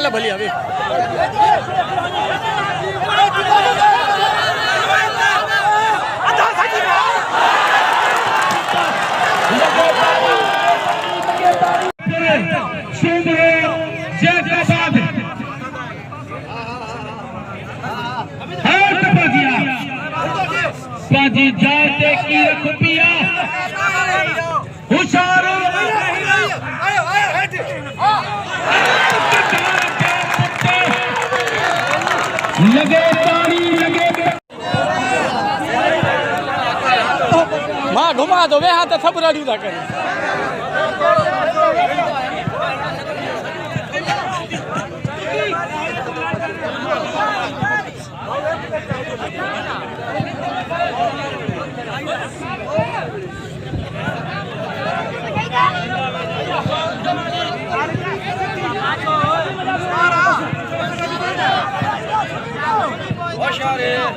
वाला भली अभी बाजी जाते की रखपिया हुशारो लगे पानी लगे मां घुमा दो वे हाथ थपराड़ियूं था करे होशियार